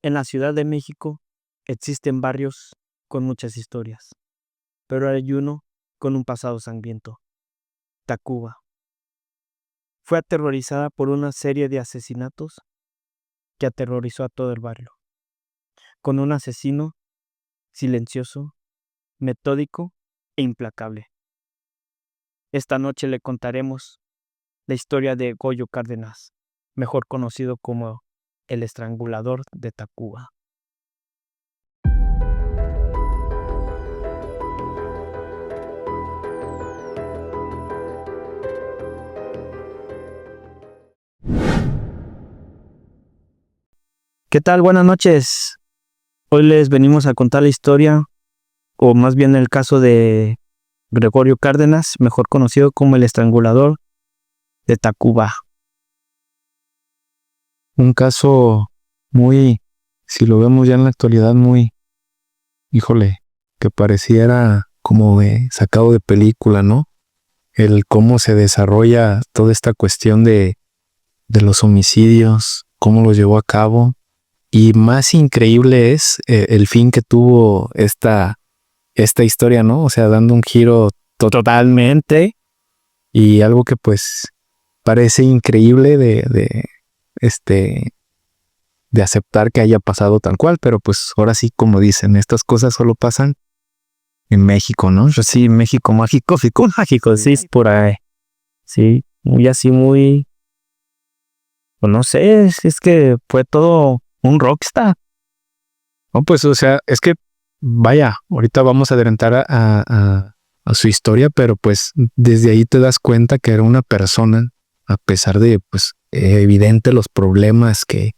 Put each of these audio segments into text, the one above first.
En la Ciudad de México existen barrios con muchas historias, pero hay uno con un pasado sangriento: Tacuba. Fue aterrorizada por una serie de asesinatos que aterrorizó a todo el barrio, con un asesino silencioso, metódico e implacable. Esta noche le contaremos la historia de Goyo Cárdenas, mejor conocido como el estrangulador de Tacuba. ¿Qué tal? Buenas noches. Hoy les venimos a contar la historia, o más bien el caso de Gregorio Cárdenas, mejor conocido como el estrangulador de Tacuba. Un caso muy, si lo vemos ya en la actualidad, muy, híjole, que pareciera como sacado de película, ¿no? El cómo se desarrolla toda esta cuestión de los homicidios, cómo los llevó a cabo. Y más increíble es el fin que tuvo esta historia, ¿no? O sea, dando un giro totalmente, y algo que pues parece increíble de aceptar que haya pasado tal cual, pero pues ahora sí, como dicen, estas cosas solo pasan en México, ¿no? Pues sí, México mágico, mágico, sí, por ahí. Sí, muy así, muy... Pues no sé, es que fue todo un rockstar. No, pues, o sea, es que, vaya, ahorita vamos a adelantar a su historia, pero pues desde ahí te das cuenta que era una persona, a pesar de, pues, evidente los problemas que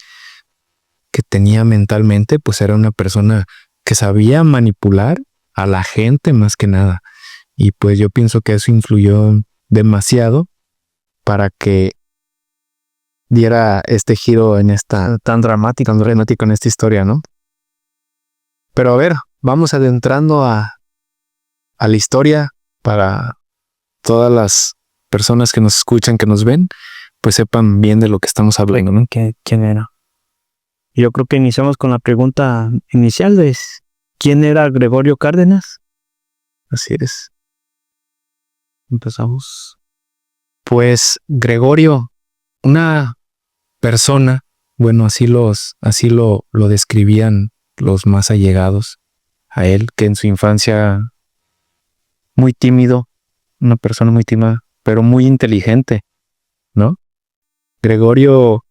tenía mentalmente, pues era una persona que sabía manipular a la gente más que nada. Y pues yo pienso que eso influyó demasiado para que diera este giro en esta tan dramático en esta historia, ¿no? Pero a ver, vamos adentrando a la historia para todas las personas que nos escuchan, que nos ven, pues sepan bien de lo que estamos hablando, ¿no? ¿Quién era? Yo creo que iniciamos con la pregunta inicial de ¿quién era Gregorio Cárdenas? Así es. Empezamos. Pues Gregorio, una persona, bueno, así lo describían los más allegados a él, que en su infancia muy tímido, una persona muy tímida, pero muy inteligente, ¿no? Gregorio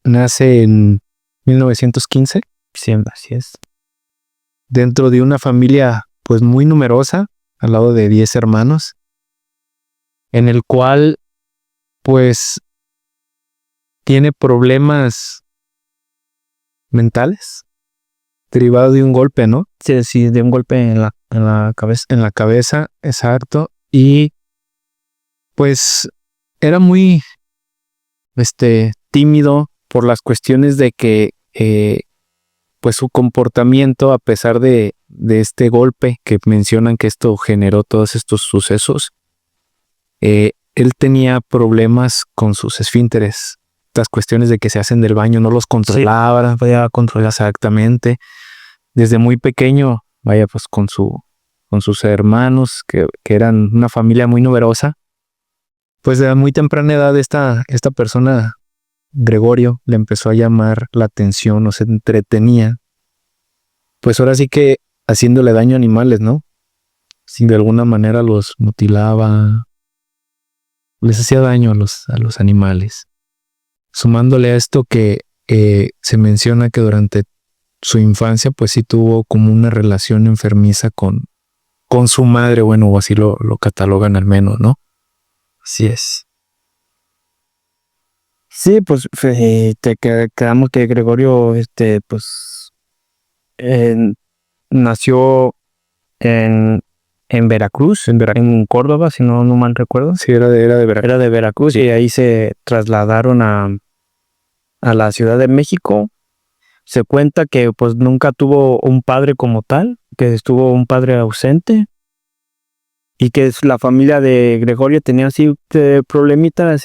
nace en 1915. Sí, así es. Dentro de una familia pues muy numerosa, al lado de 10 hermanos, en el cual pues tiene problemas mentales derivado de un golpe, ¿no? Sí, de un golpe en la cabeza. En la cabeza, exacto. Y pues era muy tímido por las cuestiones de que pues su comportamiento, a pesar de este golpe que mencionan que esto generó todos estos sucesos, él tenía problemas con sus esfínteres. Estas cuestiones de que se hacen del baño no los controlaba, podía controlar exactamente. Desde muy pequeño, vaya, pues con sus hermanos, que eran una familia muy numerosa, pues de muy temprana edad esta persona, Gregorio, le empezó a llamar la atención o se entretenía, pues ahora sí que haciéndole daño a animales, ¿no? Si de alguna manera los mutilaba, les hacía daño a los animales. Sumándole a esto que se menciona que durante su infancia pues sí tuvo como una relación enfermiza con su madre, bueno, o así lo catalogan al menos, ¿no? Así es. Sí, pues quedamos que Gregorio, pues, nació en Veracruz, en Córdoba, si no mal recuerdo. Sí, era de Veracruz. Era de Veracruz y ahí se trasladaron a la Ciudad de México. Se cuenta que pues nunca tuvo un padre como tal, que estuvo un padre ausente y que la familia de Gregorio tenía así problemitas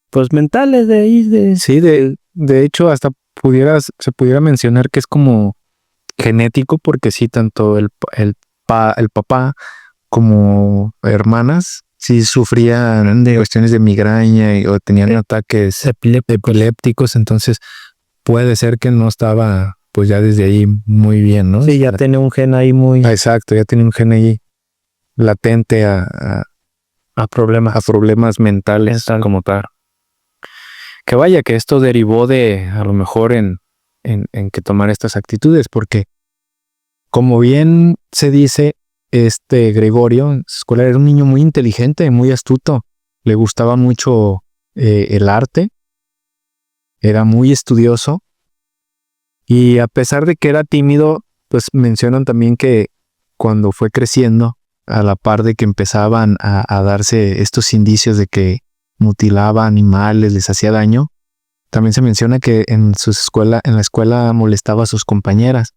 pues mentales de ahí. Sí, de hecho hasta se pudiera mencionar que es como genético, porque sí, tanto el papá como hermanas sí sufrían de cuestiones de migraña o tenían ataques epilépticos, entonces puede ser que no estaba pues ya desde ahí muy bien, ¿no? Sí, ya tiene un gen ahí muy... Exacto, ya tiene un gen ahí latente a problemas mentales como tal. Que vaya, que esto derivó de a lo mejor en que tomar estas actitudes, porque como bien se dice, Gregorio en su escuela era un niño muy inteligente, muy astuto, le gustaba mucho el arte, era muy estudioso y a pesar de que era tímido, pues mencionan también que cuando fue creciendo, a la par de que empezaban a darse estos indicios de que mutilaba animales, les hacía daño, también se menciona que en la escuela molestaba a sus compañeras,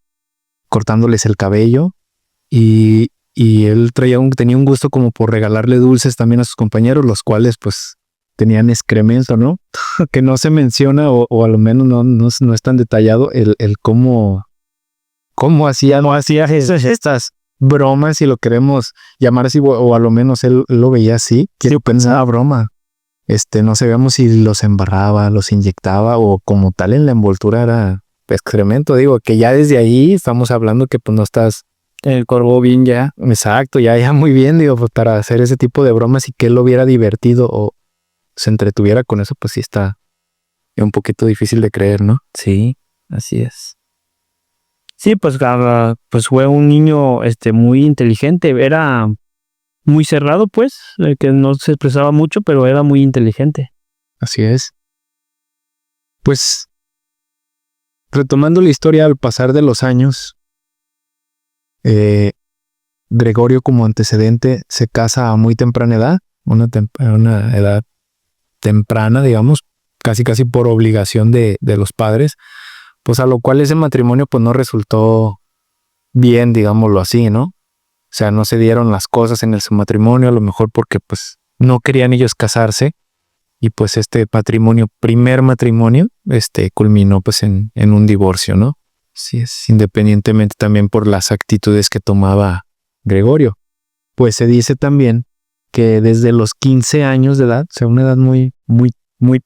cortándoles el cabello y él tenía un gusto como por regalarle dulces también a sus compañeros, los cuales pues tenían excremento, ¿no? Que no se menciona o a lo menos no es tan detallado el cómo hacía estas bromas, si lo queremos llamar así, o a lo menos él lo veía así, que yo pensaba broma. No sabíamos si los embarraba, los inyectaba o como tal en la envoltura era excremento. Digo, que ya desde ahí estamos hablando que pues no estás el corvo bien ya. Exacto, ya muy bien, digo, pues para hacer ese tipo de bromas y que él lo hubiera divertido o se entretuviera con eso, pues sí está un poquito difícil de creer, ¿no? Sí, así es. Sí, pues fue un niño muy inteligente, era muy cerrado, pues, que no se expresaba mucho, pero era muy inteligente. Así es. Pues, retomando la historia al pasar de los años, Gregorio como antecedente se casa a muy temprana edad, una edad temprana, digamos, casi por obligación de los padres, pues a lo cual ese matrimonio pues no resultó bien, digámoslo así, ¿no? O sea, no se dieron las cosas en su matrimonio, a lo mejor porque pues no querían ellos casarse y pues primer matrimonio, culminó pues en un divorcio, ¿no? Sí, es independientemente también por las actitudes que tomaba Gregorio. Pues se dice también que desde los 15 años de edad, o sea, una edad muy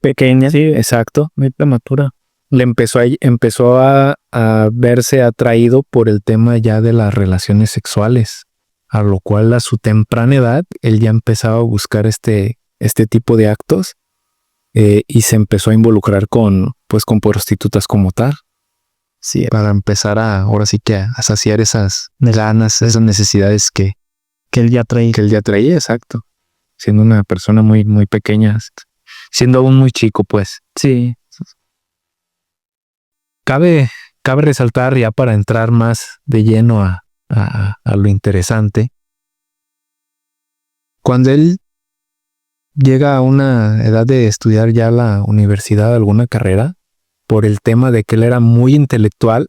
pequeña, sí, exacto, muy prematura, le empezó a verse atraído por el tema ya de las relaciones sexuales, a lo cual a su temprana edad él ya empezaba a buscar este tipo de actos y se empezó a involucrar con prostitutas como tal. Sí, para empezar ahora sí que a saciar esas ganas, esas necesidades que él ya traía. Que él ya traía, exacto. Siendo una persona muy pequeña, siendo aún muy chico, pues. Sí. Cabe resaltar ya para entrar más de lleno a lo interesante. Cuando él llega a una edad de estudiar ya la universidad, alguna carrera, por el tema de que él era muy intelectual,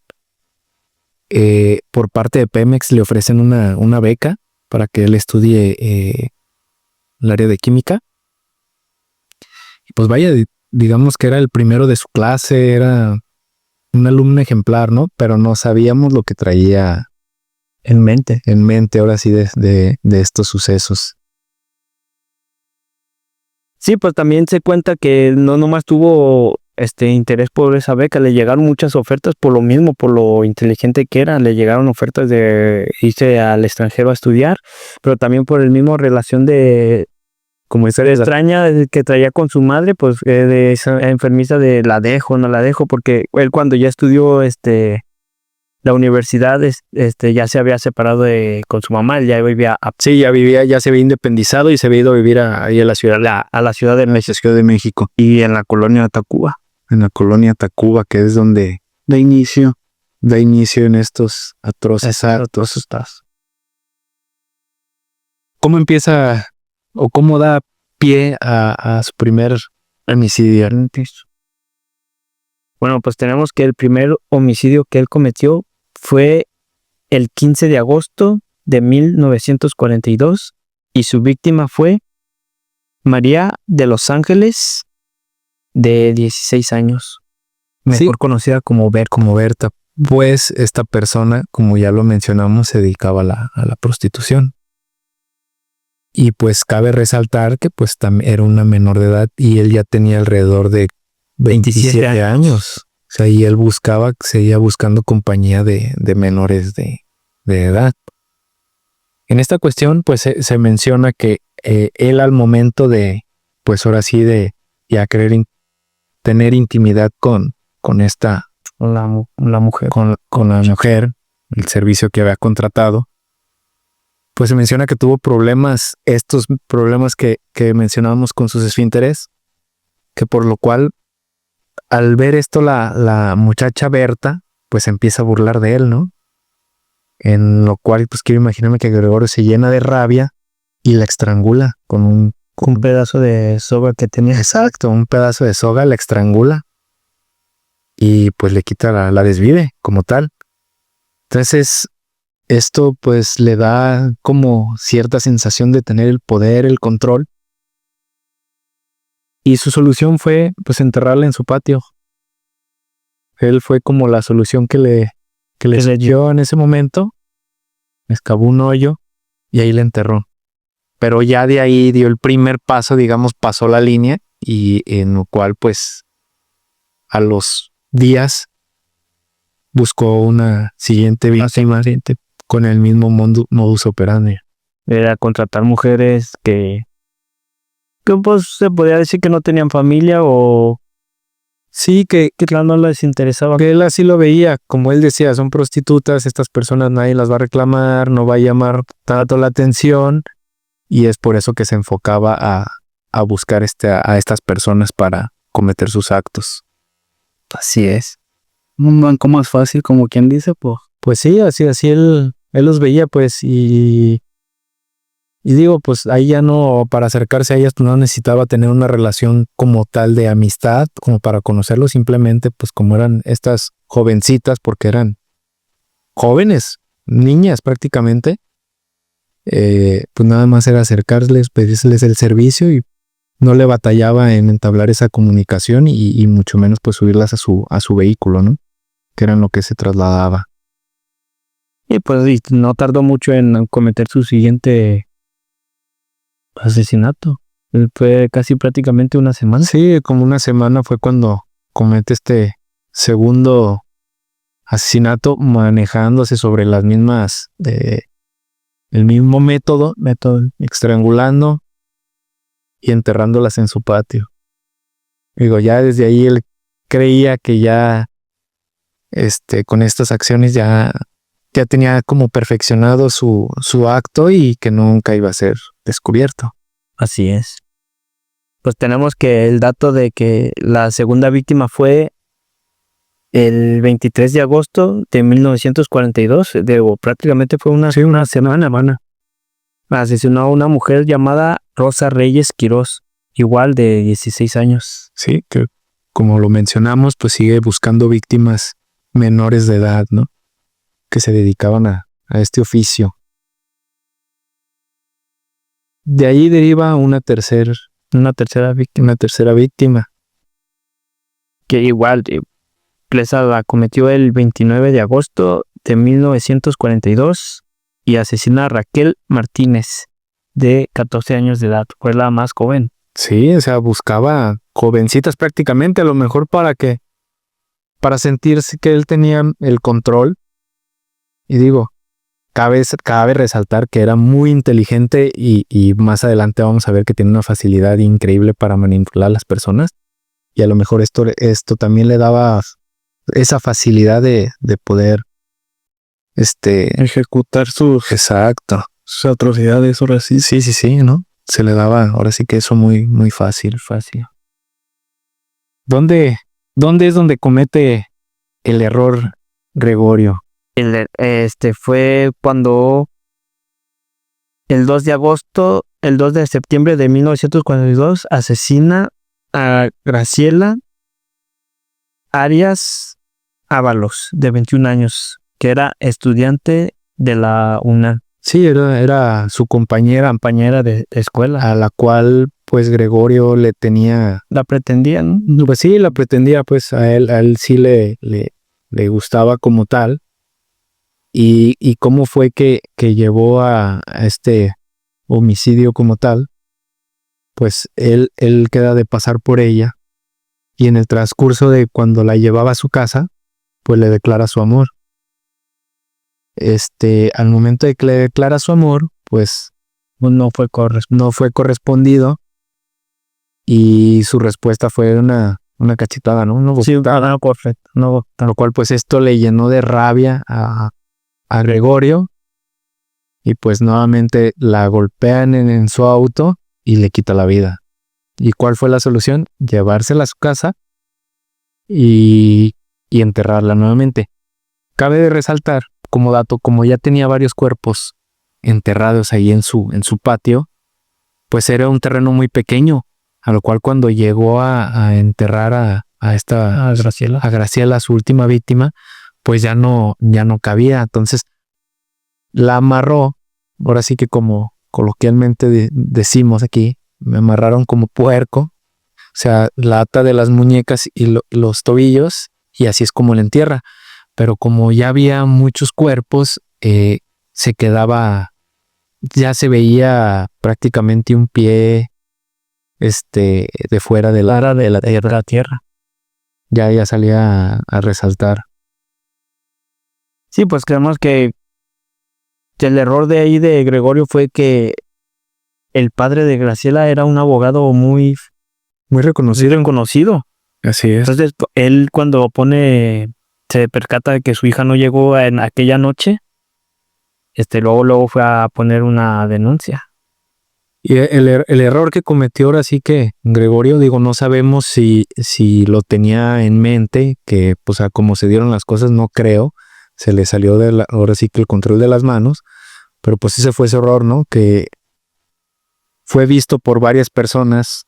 por parte de Pemex le ofrecen una beca para que él estudie el área de química. Y pues vaya, digamos que era el primero de su clase, era un alumno ejemplar, ¿no? Pero no sabíamos lo que traía en mente ahora sí de estos sucesos. Sí, pues también se cuenta que no nomás tuvo interés por esa beca, le llegaron muchas ofertas por lo mismo, por lo inteligente que era, le llegaron ofertas de irse al extranjero a estudiar, pero también por el mismo relación de como esa extraña que traía con su madre, pues de esa enfermiza de no la dejo, porque él cuando ya estudió la universidad ya se había separado con su mamá, él ya vivía ya se había independizado y se había ido a vivir ahí a la ciudad de México y en la colonia Tacuba. En la colonia Tacuba, que es donde da inicio en estos atroces actos. ¿Cómo empieza o cómo da pie a su primer homicidio? Bueno, pues tenemos que el primer homicidio que él cometió fue el 15 de agosto de 1942 y su víctima fue María de los Ángeles, de 16 años. mejor conocida como Berta. Pues esta persona, como ya lo mencionamos, se dedicaba a la prostitución. Y pues cabe resaltar que pues también era una menor de edad y él ya tenía alrededor de 27 años. O sea, y él seguía buscando compañía de menores de edad. En esta cuestión, pues se menciona que él al momento de, pues ahora sí, de ya querer tener intimidad con la mujer, con la mujer, el servicio que había contratado, pues se menciona que tuvo estos problemas que mencionábamos con sus esfínteres, que por lo cual, al ver esto, la muchacha Berta, pues empieza a burlar de él, ¿no? En lo cual, pues quiero imaginarme que Gregorio se llena de rabia y la estrangula con un pedazo de soga que tenía. Exacto, un pedazo de soga, la estrangula y pues le quita la desvive como tal. Entonces, esto pues le da como cierta sensación de tener el poder, el control. Y su solución fue pues enterrarla en su patio. Él fue como la solución que le dio en ese momento. Excavó un hoyo y ahí le enterró. Pero ya de ahí dio el primer paso, digamos, pasó la línea y en lo cual pues a los días buscó una siguiente víctima con el mismo modus operandi. Era contratar mujeres que pues se podía decir que no tenían familia o sí, que no les interesaba. Que él así lo veía, como él decía, son prostitutas, estas personas nadie las va a reclamar, no va a llamar tanto la atención y es por eso que se enfocaba a buscar a estas personas para cometer sus actos. Así es. Un banco más fácil, como quien dice, pues. Pues sí, así él los veía, pues, y digo, pues ahí ya no, para acercarse a ellas, pues no necesitaba tener una relación como tal de amistad, como para conocerlos, simplemente, pues como eran estas jovencitas, porque eran jóvenes, niñas prácticamente, pues nada más era acercarles, pedirles el servicio y no le batallaba en entablar esa comunicación y mucho menos pues subirlas a su vehículo, ¿no? Que era en lo que se trasladaba. Y pues no tardó mucho en cometer su siguiente asesinato. Fue casi prácticamente una semana. Sí, como una semana fue cuando comete este segundo asesinato, manejándose sobre las mismas, el mismo método, estrangulando y enterrándolas en su patio. Digo, ya desde ahí él creía que ya con estas acciones ya tenía como perfeccionado su acto y que nunca iba a ser descubierto. Así es. Pues tenemos que el dato de que la segunda víctima fue el 23 de agosto de 1942. Prácticamente fue una semana. Asesinó a una mujer llamada Rosa Reyes Quirós, igual de 16 años. Sí, que como lo mencionamos, pues sigue buscando víctimas menores de edad, ¿no? Que se dedicaban a este oficio. De ahí deriva una tercera víctima. Que igual, Plesa la cometió el 29 de agosto de 1942 y asesina a Raquel Martínez, de 14 años de edad. Fue la más joven. Sí, o sea, buscaba jovencitas prácticamente, a lo mejor para sentirse que él tenía el control. Y digo, cabe resaltar que era muy inteligente y más adelante vamos a ver que tiene una facilidad increíble para manipular a las personas. Y a lo mejor esto también le daba esa facilidad de poder ejecutar sus atrocidades, ahora sí. Sí, ¿no? Se le daba ahora sí que eso muy, muy fácil. ¿Dónde es donde comete el error Gregorio? Fue cuando el 2 de septiembre de 1942 asesina a Graciela Arias Ábalos, de 21 años, que era estudiante de la UNAM. Sí, era su compañera de escuela. a la cual pues Gregorio le tenía, La pretendía, ¿no? pues sí, la pretendía, pues a él sí le gustaba como tal. Y cómo fue que llevó a este homicidio como tal, pues él queda de pasar por ella y en el transcurso de cuando la llevaba a su casa, pues le declara su amor. Al momento de que le declara su amor, pues No fue no fue correspondido y su respuesta fue una cachetada, ¿no? Sí, no, correcto. No, Lo cual pues esto le llenó de rabia a Gregorio y pues nuevamente la golpean en su auto y le quita la vida. ¿Y cuál fue la solución? Llevársela a su casa y enterrarla nuevamente. Cabe de resaltar, como dato, como ya tenía varios cuerpos enterrados ahí en su patio, pues era un terreno muy pequeño, a lo cual cuando llegó a enterrar a Graciela, su última víctima, pues ya no cabía. Entonces la amarró, ahora sí que como coloquialmente decimos aquí, me amarraron como puerco, o sea, la ata de las muñecas y los tobillos y así es como la entierra. Pero como ya había muchos cuerpos, se quedaba, ya se veía prácticamente un pie de fuera de la tierra. Ya salía a resaltar. sí, pues creemos que el error de ahí de Gregorio fue que el padre de Graciela era un abogado muy reconocido. Así es. Entonces, él cuando se percata de que su hija no llegó en aquella noche, luego fue a poner una denuncia. Y el error que cometió ahora sí que Gregorio, digo, no sabemos si lo tenía en mente, que pues a como se dieron las cosas, no creo, se le salió ahora sí que el control de las manos, pero pues ese fue ese error, ¿no? Que fue visto por varias personas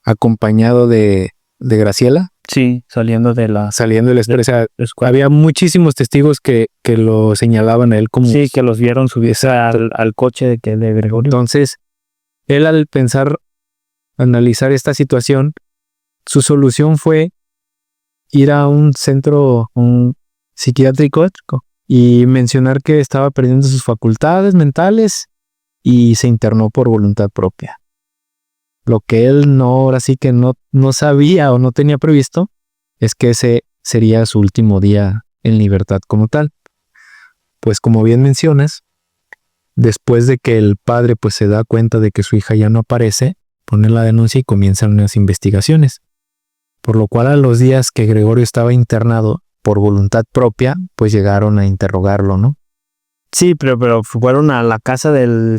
acompañado de Graciela. Sí, saliendo de la escuela. Había muchísimos testigos que lo señalaban a él como... Sí, que los vieron subirse al coche de Gregorio. Entonces, él al analizar esta situación, su solución fue ir a un centro psiquiátrico y mencionar que estaba perdiendo sus facultades mentales y se internó por voluntad propia. Lo que él ahora sí que no sabía o no tenía previsto es que ese sería su último día en libertad como tal. Pues como bien mencionas, después de que el padre pues se da cuenta de que su hija ya no aparece, pone la denuncia y comienzan unas investigaciones. Por lo cual a los días que Gregorio estaba internado por voluntad propia, pues llegaron a interrogarlo, ¿no? Sí, pero fueron a la casa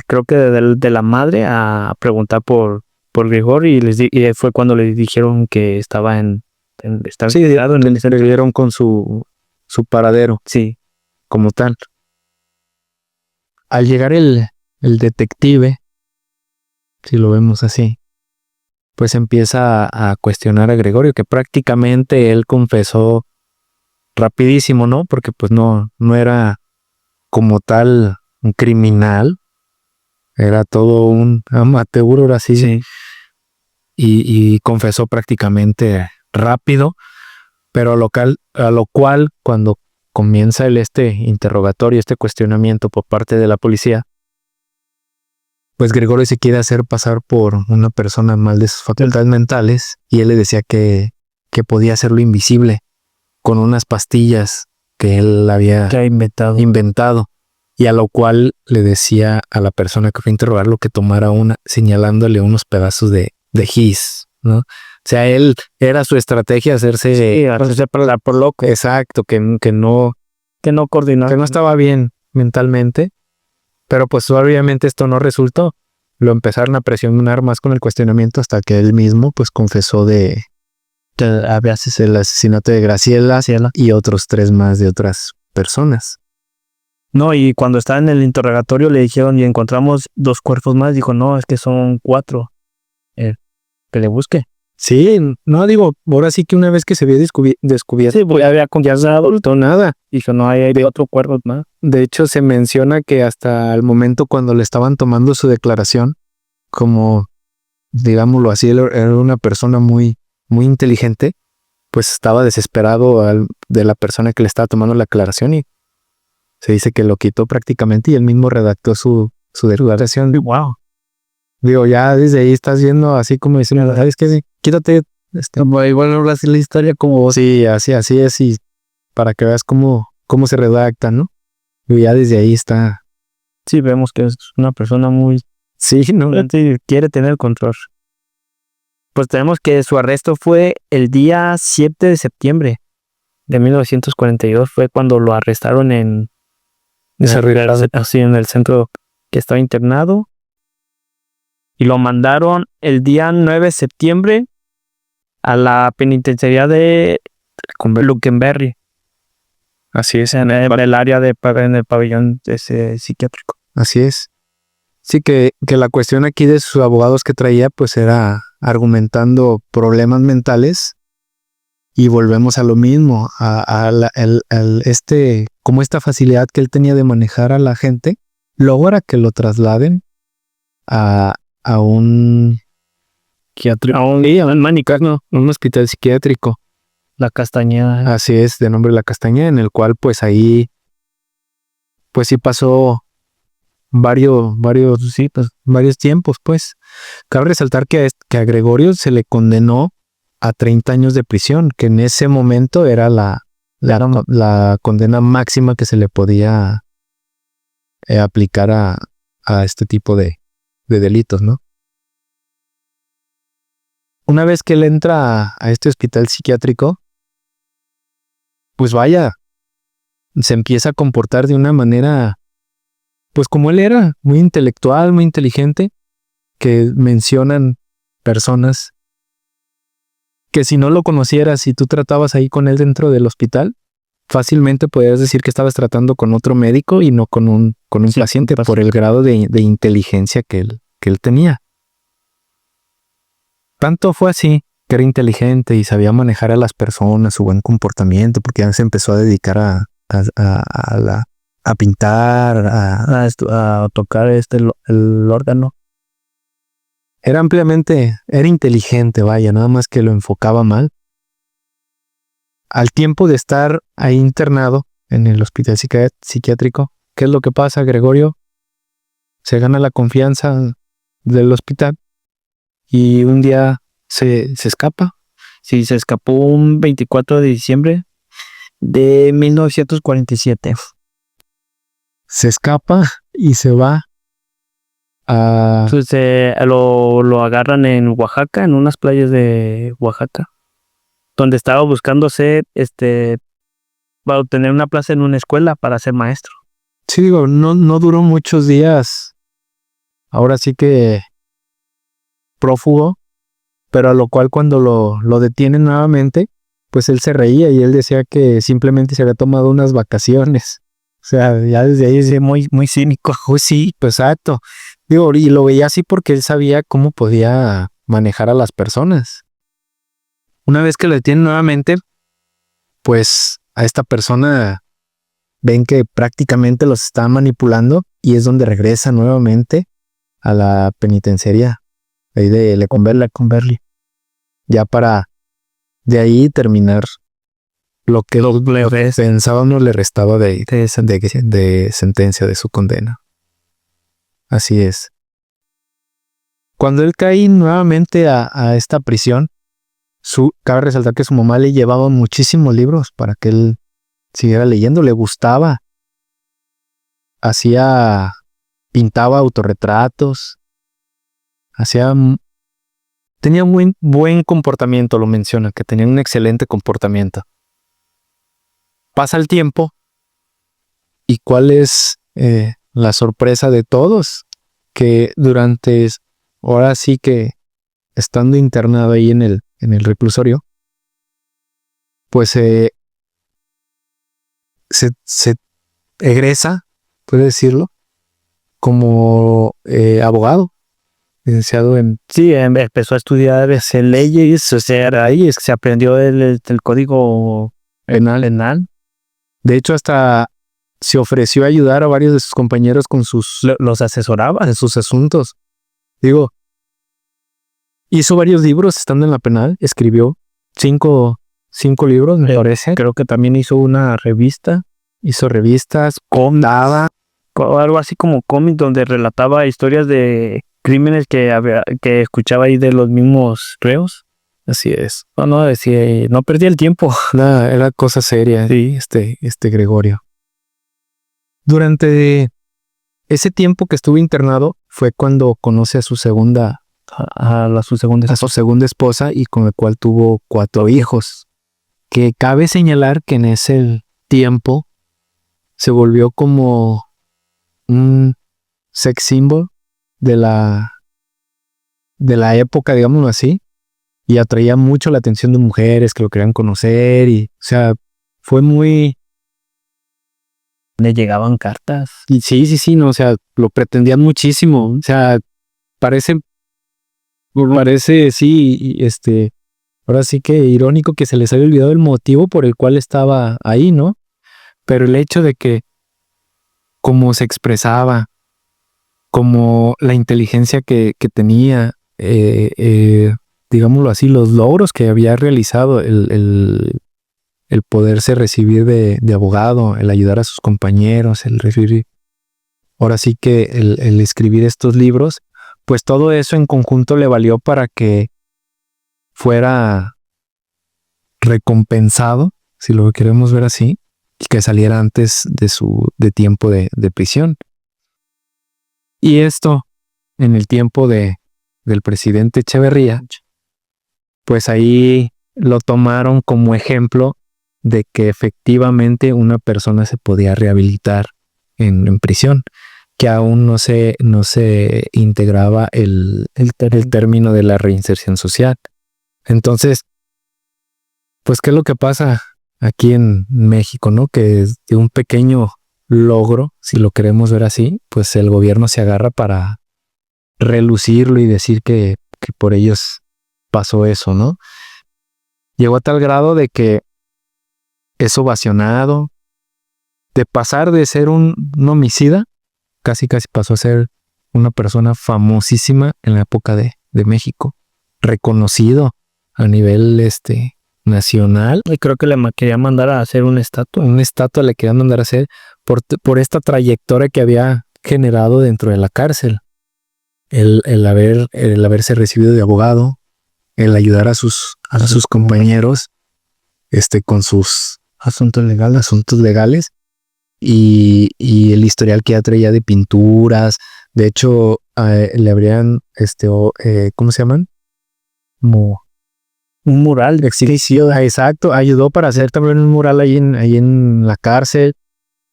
creo que de la madre a preguntar por Gregorio y fue cuando le dijeron que estaba le dieron con su paradero. Sí. Como tal. Al llegar el detective, si lo vemos así, pues empieza a cuestionar a Gregorio, que prácticamente él confesó rapidísimo, ¿no? Porque pues no era como tal un criminal, era todo un amateur, ahora sí. Sí. Y confesó prácticamente rápido, pero a lo cual cuando comienza interrogatorio, este cuestionamiento por parte de la policía, pues Gregorio se quiere hacer pasar por una persona mal de sus facultades mentales y él le decía que podía hacerlo invisible con unas pastillas que él había inventado y a lo cual le decía a la persona que fue a interrogarlo que tomara señalándole unos pedazos de gis, ¿no? O sea, él era su estrategia hacerse por loco. Exacto, que no coordinaba, que no estaba bien mentalmente, pero pues obviamente esto no resultó. Lo empezaron a presionar más con el cuestionamiento hasta que él mismo pues confesó el asesinato de Graciela y otros 3 más de otras personas. No, y cuando estaba en el interrogatorio le dijeron y encontramos 2 cuerpos más, dijo, no, es que son 4. Que le busque. Sí, no digo, ahora sí que una vez que se había descubierto. Sí, pues había confesado nada. Dijo, no, hay 4 cuerpos más. De hecho, se menciona que hasta el momento cuando le estaban tomando su declaración, como digámoslo así, él era una persona muy, muy inteligente, pues estaba desesperado de la persona que le estaba tomando la aclaración y se dice que lo quitó prácticamente y él mismo redactó su declaración. Wow. Digo, ya desde ahí estás viendo así como diciendo, ¿sabes qué? Quítate. Igual ahora sí la historia como... Sí, así es, y para que veas cómo se redacta, ¿no? Y ya desde ahí está. Sí, vemos que es una persona muy... Sí, ¿no? Sí, quiere tener control. Pues tenemos que su arresto fue el día 7 de septiembre de 1942. Fue cuando lo arrestaron en el centro que estaba internado. Y lo mandaron el día 9 de septiembre a la penitenciaría de Luckenberry. Así es. En el área en el pabellón psiquiátrico. Así es. Sí, que la cuestión aquí de sus abogados que traía, pues era argumentando problemas mentales. Y volvemos a lo mismo, como esta facilidad que él tenía de manejar a la gente, logra que lo trasladen a un un hospital psiquiátrico. La Castañeda. Así es, de nombre La Castañeda, en el cual pues ahí pues sí pasó varios tiempos, pues. Cabe resaltar que a Gregorio se le condenó a 30 años de prisión, que en ese momento era la condena máxima que se le podía aplicar a este tipo de delitos, ¿no? Una vez que él entra a este hospital psiquiátrico, pues vaya, se empieza a comportar de una manera, pues como él era, muy intelectual, muy inteligente, que mencionan personas que si no lo conocieras y tú tratabas ahí con él dentro del hospital, fácilmente podrías decir que estabas tratando con otro médico y no con un paciente por el grado de inteligencia que él tenía. Tanto fue así que era inteligente y sabía manejar a las personas, su buen comportamiento, porque ya se empezó a dedicar a pintar, a tocar el órgano. Era inteligente, vaya, nada más que lo enfocaba mal. Al tiempo de estar ahí internado en el hospital psiquiátrico, ¿qué es lo que pasa, Gregorio? Se gana la confianza del hospital y un día se escapa. Sí, se escapó un 24 de diciembre de 1947. Se escapa y se va a... Entonces lo agarran en Oaxaca, en unas playas de Oaxaca, donde estaba buscando para obtener una plaza en una escuela para ser maestro. Sí, digo, no duró muchos días. Ahora sí que prófugo, pero a lo cual cuando lo detienen nuevamente, pues él se reía y él decía que simplemente se había tomado unas vacaciones. O sea, ya desde ahí es muy, muy cínico. Oh, sí, pues exacto. Digo, y lo veía así porque él sabía cómo podía manejar a las personas. Una vez que lo detienen nuevamente, pues a esta persona ven que prácticamente los está manipulando y es donde regresa nuevamente a la penitenciaría ahí de Lecumberri, ya para de ahí terminar lo que pensaba no le restaba de sentencia de su condena. Así es. Cuando él cae nuevamente a esta prisión, cabe resaltar que su mamá le llevaba muchísimos libros para que él siguiera leyendo, le gustaba. Pintaba autorretratos, tenía muy buen comportamiento, lo menciona, que tenía un excelente comportamiento. Pasa el tiempo y ¿cuál es la sorpresa de todos? Que ahora sí que estando internado ahí en el reclusorio, pues se egresa, puede decirlo, como abogado, licenciado en... Sí, empezó a estudiar leyes, o sea, ahí se aprendió el código penal. De hecho, hasta se ofreció a ayudar a varios de sus compañeros con los asesoraba en sus asuntos. Digo, Hizo varios libros estando en la penal, escribió cinco libros, me parece. Creo que también hizo una revista. Hizo revistas, daba algo así como cómic donde relataba historias de crímenes que escuchaba ahí de los mismos reos. Así es. No decía, no perdía el tiempo. Era cosa seria, sí. Este Gregorio. Durante ese tiempo que estuvo internado fue cuando conoce a su segunda esposa y con la cual tuvo 4 hijos. Que cabe señalar que en ese tiempo se volvió como un sex symbol de la época, digámoslo así, y atraía mucho la atención de mujeres que lo querían conocer y, o sea, fue muy... Le llegaban cartas. Y sí, no, o sea, lo pretendían muchísimo, o sea, parece, sí, ahora sí que irónico que se les haya olvidado el motivo por el cual estaba ahí, ¿no? Pero el hecho de que cómo se expresaba, como la inteligencia que tenía, digámoslo así, los logros que había realizado, el poderse recibir de abogado, el ayudar a sus compañeros, el recibir, ahora sí que el escribir estos libros, pues todo eso en conjunto le valió para que fuera recompensado, si lo queremos ver así, y que saliera antes de tiempo de prisión. Y esto, en el tiempo del presidente Echeverría, pues ahí lo tomaron como ejemplo de que efectivamente una persona se podía rehabilitar en prisión, que aún no se integraba el término de la reinserción social. Entonces, pues, ¿qué es lo que pasa aquí en México, no? Que de un pequeño logro, si lo queremos ver así, pues el gobierno se agarra para relucirlo y decir que por ellos pasó eso, ¿no? Llegó a tal grado de que es ovacionado, de pasar de ser un homicida, casi pasó a ser una persona famosísima en la época de México, reconocido a nivel nacional. Y creo que le quería mandar a hacer una estatua. Una estatua le querían mandar a hacer por esta trayectoria que había generado dentro de la cárcel. El haberse recibido de abogado, el ayudar a sus compañeros con sus asuntos legales y el historial que ya traía de pinturas. De hecho, le habrían, ¿cómo se llaman? Como un mural de exhibición. Exacto, ayudó para hacer también un mural ahí en la cárcel.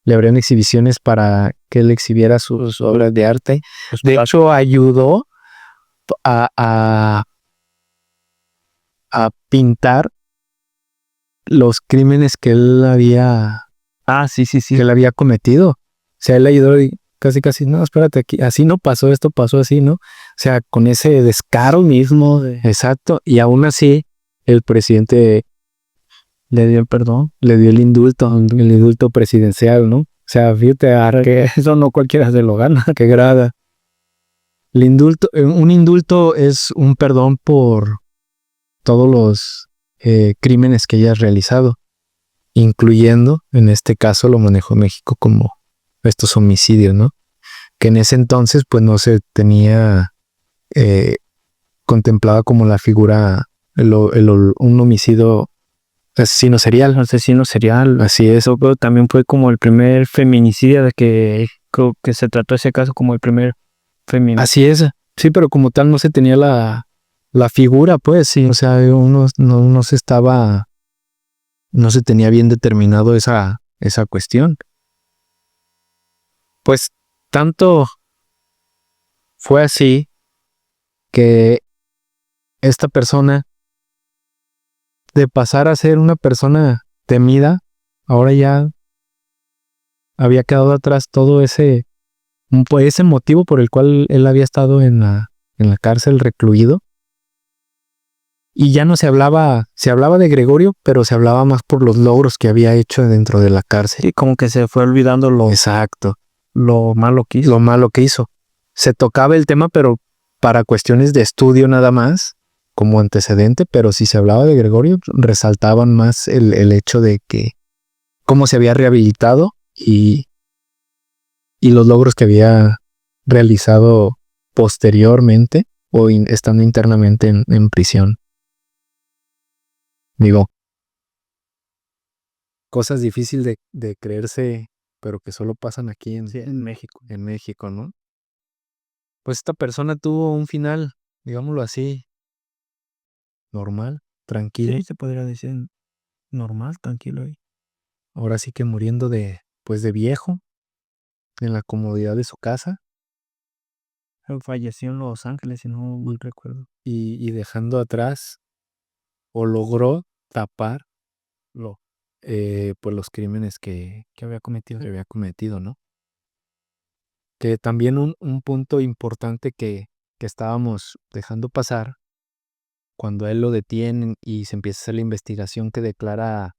Le habrían exhibiciones para que él exhibiera sus obras de arte. De hecho, ayudó a pintar los crímenes que él había que él había cometido. O sea, él ayudó y casi, no, espérate, aquí, así no pasó, esto pasó así, ¿no? O sea, con ese descaro mismo. Exacto, y aún así, el presidente le dio el perdón, le dio el indulto presidencial, ¿no? O sea, fíjate, que eso no cualquiera se lo gana, que grada. Un indulto es un perdón por todos los crímenes que hayas realizado, incluyendo, en este caso, lo manejó México como estos homicidios, ¿no? Que en ese entonces, pues, no se tenía contemplada como la figura, un homicidio, asesino serial. Así es. Pero también fue como el primer feminicidio de que creo que se trató ese caso como el primer feminicidio. Así es. Sí, pero como tal no se tenía la figura, pues, sí. O sea, no se tenía bien determinado esa cuestión. Pues tanto fue así que esta persona, de pasar a ser una persona temida, ahora ya había quedado atrás todo ese motivo por el cual él había estado en la cárcel recluido. Y ya no se hablaba de Gregorio, pero se hablaba más por los logros que había hecho dentro de la cárcel. Y como que se fue olvidando Exacto. Lo malo que hizo. Se tocaba el tema, pero para cuestiones de estudio nada más. como antecedente, pero si se hablaba de Gregorio, resaltaban más el hecho de que cómo se había rehabilitado y los logros que había realizado posteriormente o estando internamente en prisión. Digo, cosas difíciles de creerse, pero que solo pasan aquí en México. en México, ¿no? Pues esta persona tuvo un final, digámoslo así, normal, tranquilo. Sí, se podría decir normal, tranquilo ahí. Ahora sí que muriendo pues de viejo, en la comodidad de su casa Falleció en Los Ángeles, si no mal recuerdo. y dejando atrás o logró tapar pues los crímenes que había cometido, ¿no? Que también un punto importante que estábamos dejando pasar cuando a él lo detienen y se empieza a hacer la investigación que declara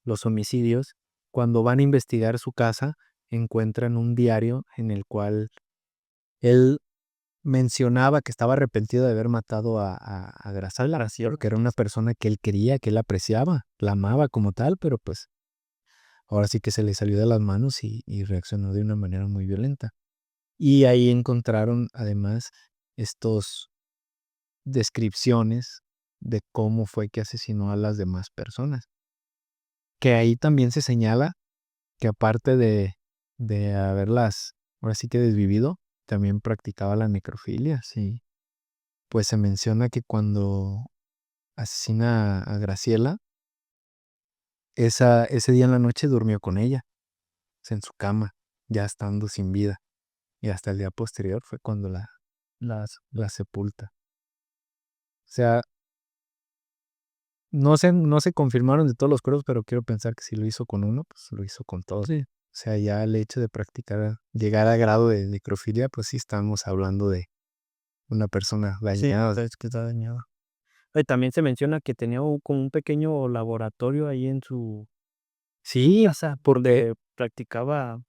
los homicidios, cuando van a investigar su casa, encuentran un diario en el cual él mencionaba que estaba arrepentido de haber matado a Graciela, que era una persona que él quería, que él apreciaba, la amaba como tal, pero pues ahora sí que se le salió de las manos y reaccionó de una manera muy violenta. Y ahí encontraron además estos descripciones de cómo fue que asesinó a las demás personas. Que ahí también se señala que aparte de haberlas, ahora sí que desvivido, también practicaba la necrofilia, sí. Pues se menciona que cuando asesina a Graciela, ese día en la noche durmió con ella, o sea, en su cama, ya estando sin vida. Y hasta el día posterior fue cuando la sepulta. O sea, no se confirmaron de todos los cuerpos, pero quiero pensar que si lo hizo con uno, pues lo hizo con todos. Sí. O sea, ya el hecho de practicar, llegar a grado de necrofilia, pues sí estamos hablando de una persona Sí, dañada. es que está dañado. También se menciona que tenía como un pequeño laboratorio ahí en su Sí, casa, donde practicaba.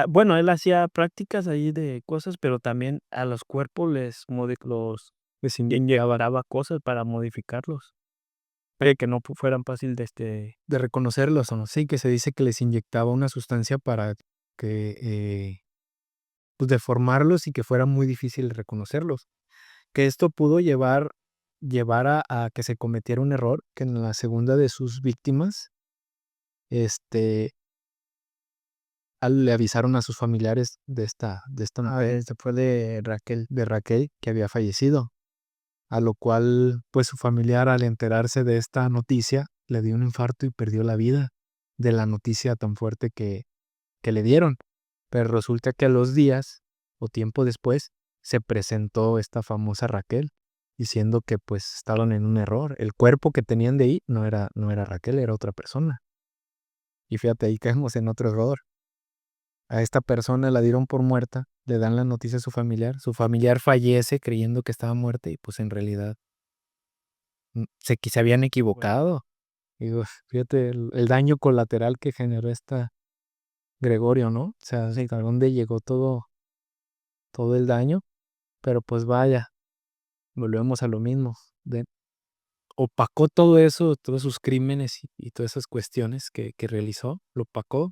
Bueno, él hacía prácticas ahí de cosas, pero también a los cuerpos les inyectaba cosas para modificarlos, que no fueran fácil de reconocerlos, ¿o no? Sí, que se dice que les inyectaba una sustancia para que, pues deformarlos y que fuera muy difícil reconocerlos. Que esto pudo llevar a que se cometiera un error, que en la segunda de sus víctimas, este, le avisaron a sus familiares de esta mujer, fue de Raquel, que había fallecido, a lo cual, pues su familiar al enterarse de esta noticia, le dio un infarto y perdió la vida de la noticia tan fuerte que le dieron. Pero resulta que a los días o tiempo después se presentó esta famosa Raquel diciendo que pues estaban en un error. El cuerpo que tenían de ahí no era Raquel, era otra persona. Y fíjate, ahí caemos en otro error. A esta persona la dieron por muerta, le dan la noticia a su familiar fallece creyendo que estaba muerta y pues en realidad se habían equivocado. Digo, fíjate el daño colateral que generó esta Gregorio, ¿no? O sea, hasta dónde llegó todo el daño, pero pues vaya, volvemos a lo mismo. Opacó todo eso, todos sus crímenes y todas esas cuestiones que realizó, lo opacó,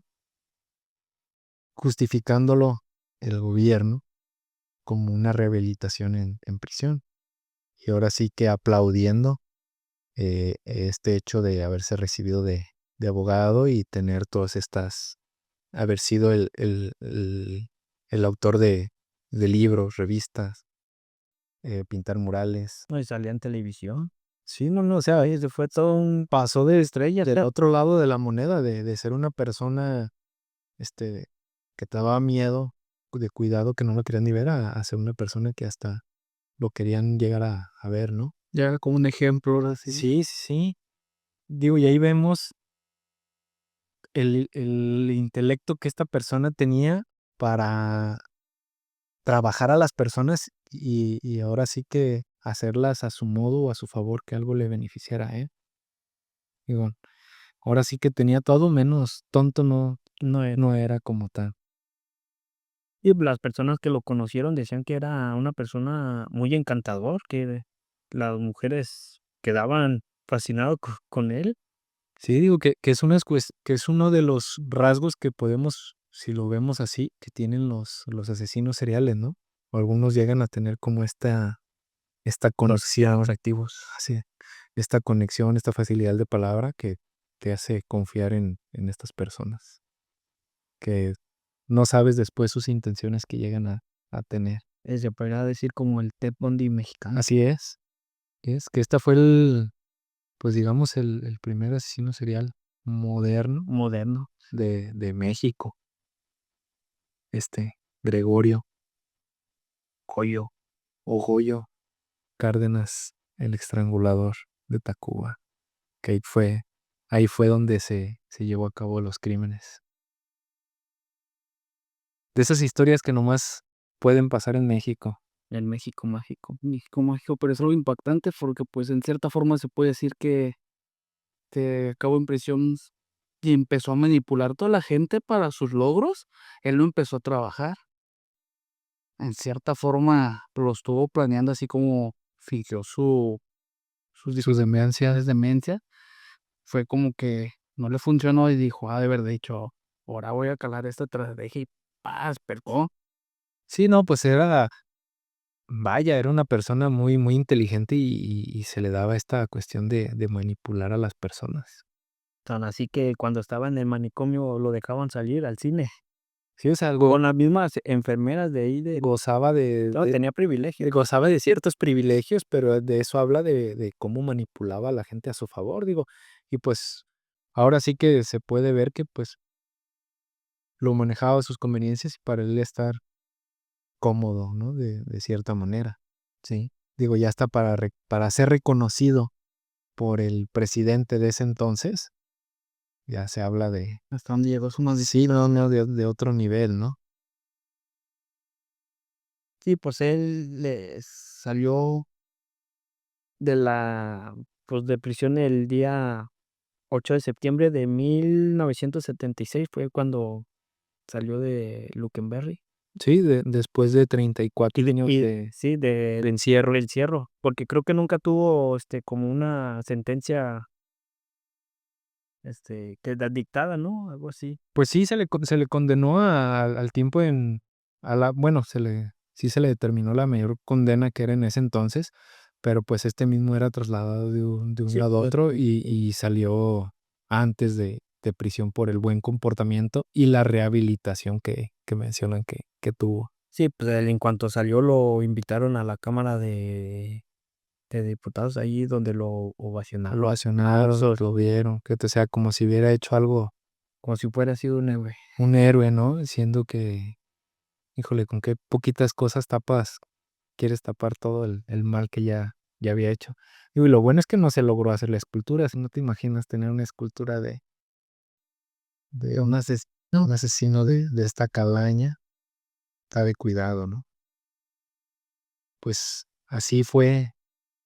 justificándolo el gobierno como una rehabilitación en prisión. Y ahora sí que aplaudiendo este hecho de haberse recibido de abogado y tener todas estas, haber sido el autor de libros, revistas, pintar murales. No, y salía en televisión. Sí, no, o sea, ese fue todo un paso de estrellas. Del otro lado de la moneda, de ser una persona que te daba miedo, de cuidado, que no lo querían ni ver, a ser una persona que hasta lo querían llegar a ver, ¿no? Ya como un ejemplo, ahora sí. Sí, sí, sí. Digo, y ahí vemos el intelecto que esta persona tenía para trabajar a las personas y ahora sí que hacerlas a su modo o a su favor, que algo le beneficiara, ¿eh? Digo, ahora sí que tenía todo menos tonto, no era como tal. Y las personas que lo conocieron decían que era una persona muy encantador, que las mujeres quedaban fascinadas con él. Sí, digo que es que es uno de los rasgos que podemos, si lo vemos así, que tienen los asesinos seriales, ¿no? O algunos llegan a tener como esta conexión, Atractivos. así, esta conexión, esta facilidad de palabra que te hace confiar en estas personas, que no sabes después sus intenciones que llegan a tener. Se podría decir como el Ted Bundy mexicano. Así es que esta fue el, pues digamos, el primer asesino serial moderno Moderno. de México, Gregorio Coyo. o Goyo Cárdenas, el estrangulador de Tacuba, que ahí fue donde se llevó a cabo los crímenes. De esas historias que nomás pueden pasar en México. El México mágico. México mágico, pero es algo impactante porque, pues, en cierta forma se puede decir que acabó en prisión y empezó a manipular toda la gente para sus logros. Él no empezó a trabajar. En cierta forma lo estuvo planeando así como fingió sus demencias. demencia. Fue como que no le funcionó y dijo, de haber dicho, ahora voy a calar esta estrategia y ¡paz! Pegó. Sí, no, pues vaya, era una persona muy, muy inteligente y se le daba esta cuestión de manipular a las personas. Tan así que cuando estaba en el manicomio lo dejaban salir al cine. Sí, o sea, Con las mismas enfermeras de ahí gozaba no, tenía privilegios. gozaba de ciertos privilegios, pero de eso habla de cómo manipulaba a la gente a su favor, digo. Y pues ahora sí que se puede ver que pues lo manejaba a sus conveniencias y para él estar cómodo, ¿no? De cierta manera, ¿sí? Digo, ya está para ser reconocido por el presidente de ese entonces, ya se habla de, Hasta donde llegó su maldición. sí, no, de otro nivel, ¿no? Sí, pues él le salió de pues de prisión el día 8 de septiembre de 1976, fue cuando salió de Luckenberry. Sí, después de 34 años Y de sí, de encierro. de encierro, porque creo que nunca tuvo, como una sentencia, que dictada, ¿no? Algo así. Pues sí, se le condenó al tiempo bueno, sí se le determinó la mayor condena que era en ese entonces, pero pues este mismo era trasladado de un Sí, lado a pues, otro y salió antes de prisión por el buen comportamiento y la rehabilitación que mencionan que tuvo. sí, pues él en cuanto salió lo invitaron a la Cámara de Diputados, ahí donde lo ovacionaron. Lo accionaron, Eso, lo vieron, que te sea como si hubiera hecho algo, como si fuera sido un héroe. un héroe, ¿no? Siendo que, híjole, con qué poquitas cosas quieres tapar todo el mal que ya había hecho. Digo, y lo bueno es que no se logró hacer la escultura, si no te imaginas tener una escultura de un asesino de esta calaña, está de cuidado, ¿no? Pues así fue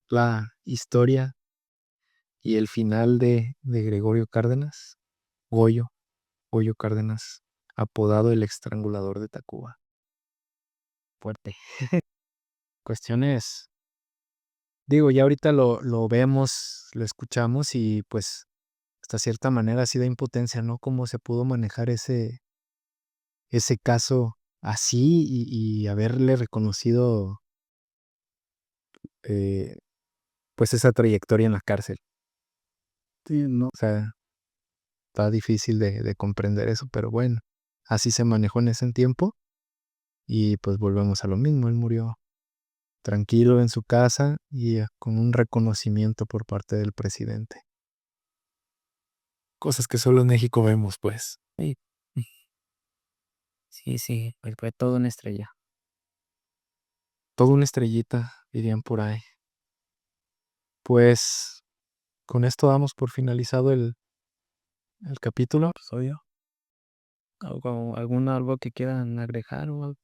la historia y el final de Gregorio Cárdenas, Goyo, Goyo Cárdenas, apodado el estrangulador de Tacuba. Fuerte. Cuestiones, digo, ya ahorita lo vemos, lo escuchamos y pues hasta cierta manera sí da impotencia, ¿no? Cómo se pudo manejar ese caso así y haberle reconocido eh, pues esa trayectoria en la cárcel. Sí, no. O sea, está difícil de comprender eso, pero bueno, así se manejó en ese tiempo y pues volvemos a lo mismo, él murió tranquilo en su casa y con un reconocimiento por parte del presidente. Cosas que solo en México vemos, pues. Sí, sí, sí, pues fue toda una estrella. Toda una estrellita, dirían por ahí. Pues con esto damos por finalizado el capítulo. Episodio. Algo que quieran agregar o algo.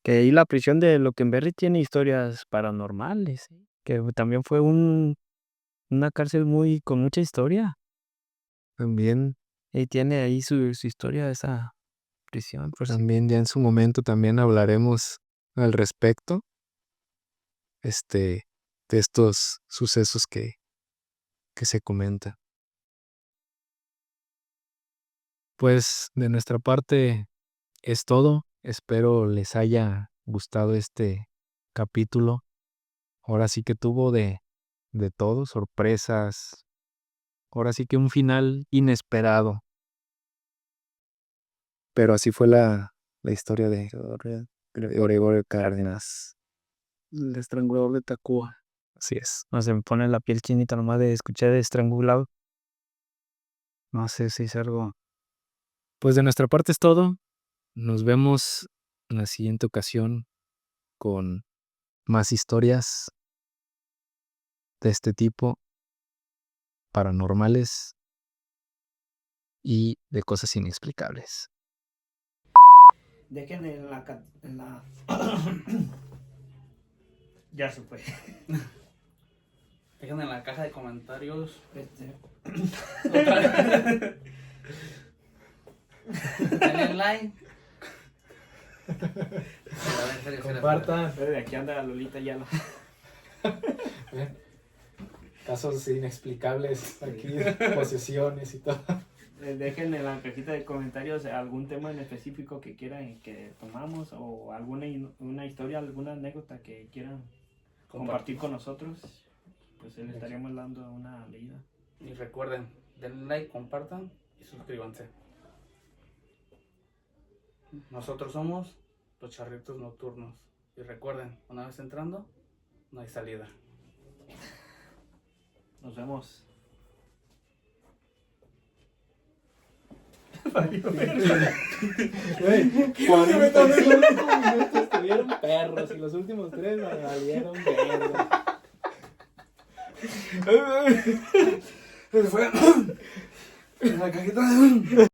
Que ahí la prisión de Luckenberry tiene historias paranormales, ¿sí? Que también fue una cárcel con mucha historia. También, Y tiene ahí su historia esa prisión. Por si también ya en su momento también hablaremos al respecto. Este, de estos sucesos que se comentan. Pues de nuestra parte es todo. Espero les haya gustado este capítulo. Ahora sí que tuvo de todo, sorpresas. Ahora sí que un final inesperado. Pero así fue la historia de Gregorio Cárdenas. El estrangulador de Tacuba. Así es. No se me pone la piel chinita nomás de escuchar de estrangulado. No sé si es algo. Pues de nuestra parte es todo. Nos vemos en la siguiente ocasión con más historias de este tipo, paranormales y de cosas inexplicables. Dejen en la. Ya se fue. Dejen en la caja de comentarios. Denle like. Compartan. De aquí anda Lolita Yala. Casos inexplicables aquí, posesiones y todo. Dejen en la cajita de comentarios algún tema en específico que quieran que tomamos o una historia, alguna anécdota que quieran compartir con nosotros. Pues le estaríamos dando una leída. Y recuerden, denle like, compartan y suscríbanse. Nosotros somos los Charritos Nocturnos. Y recuerden, una vez entrando, no hay salida. Nos vemos. Güey, 45 minutos estuvieron perros y los últimos 3 me valieron verga. Fue en la cajita.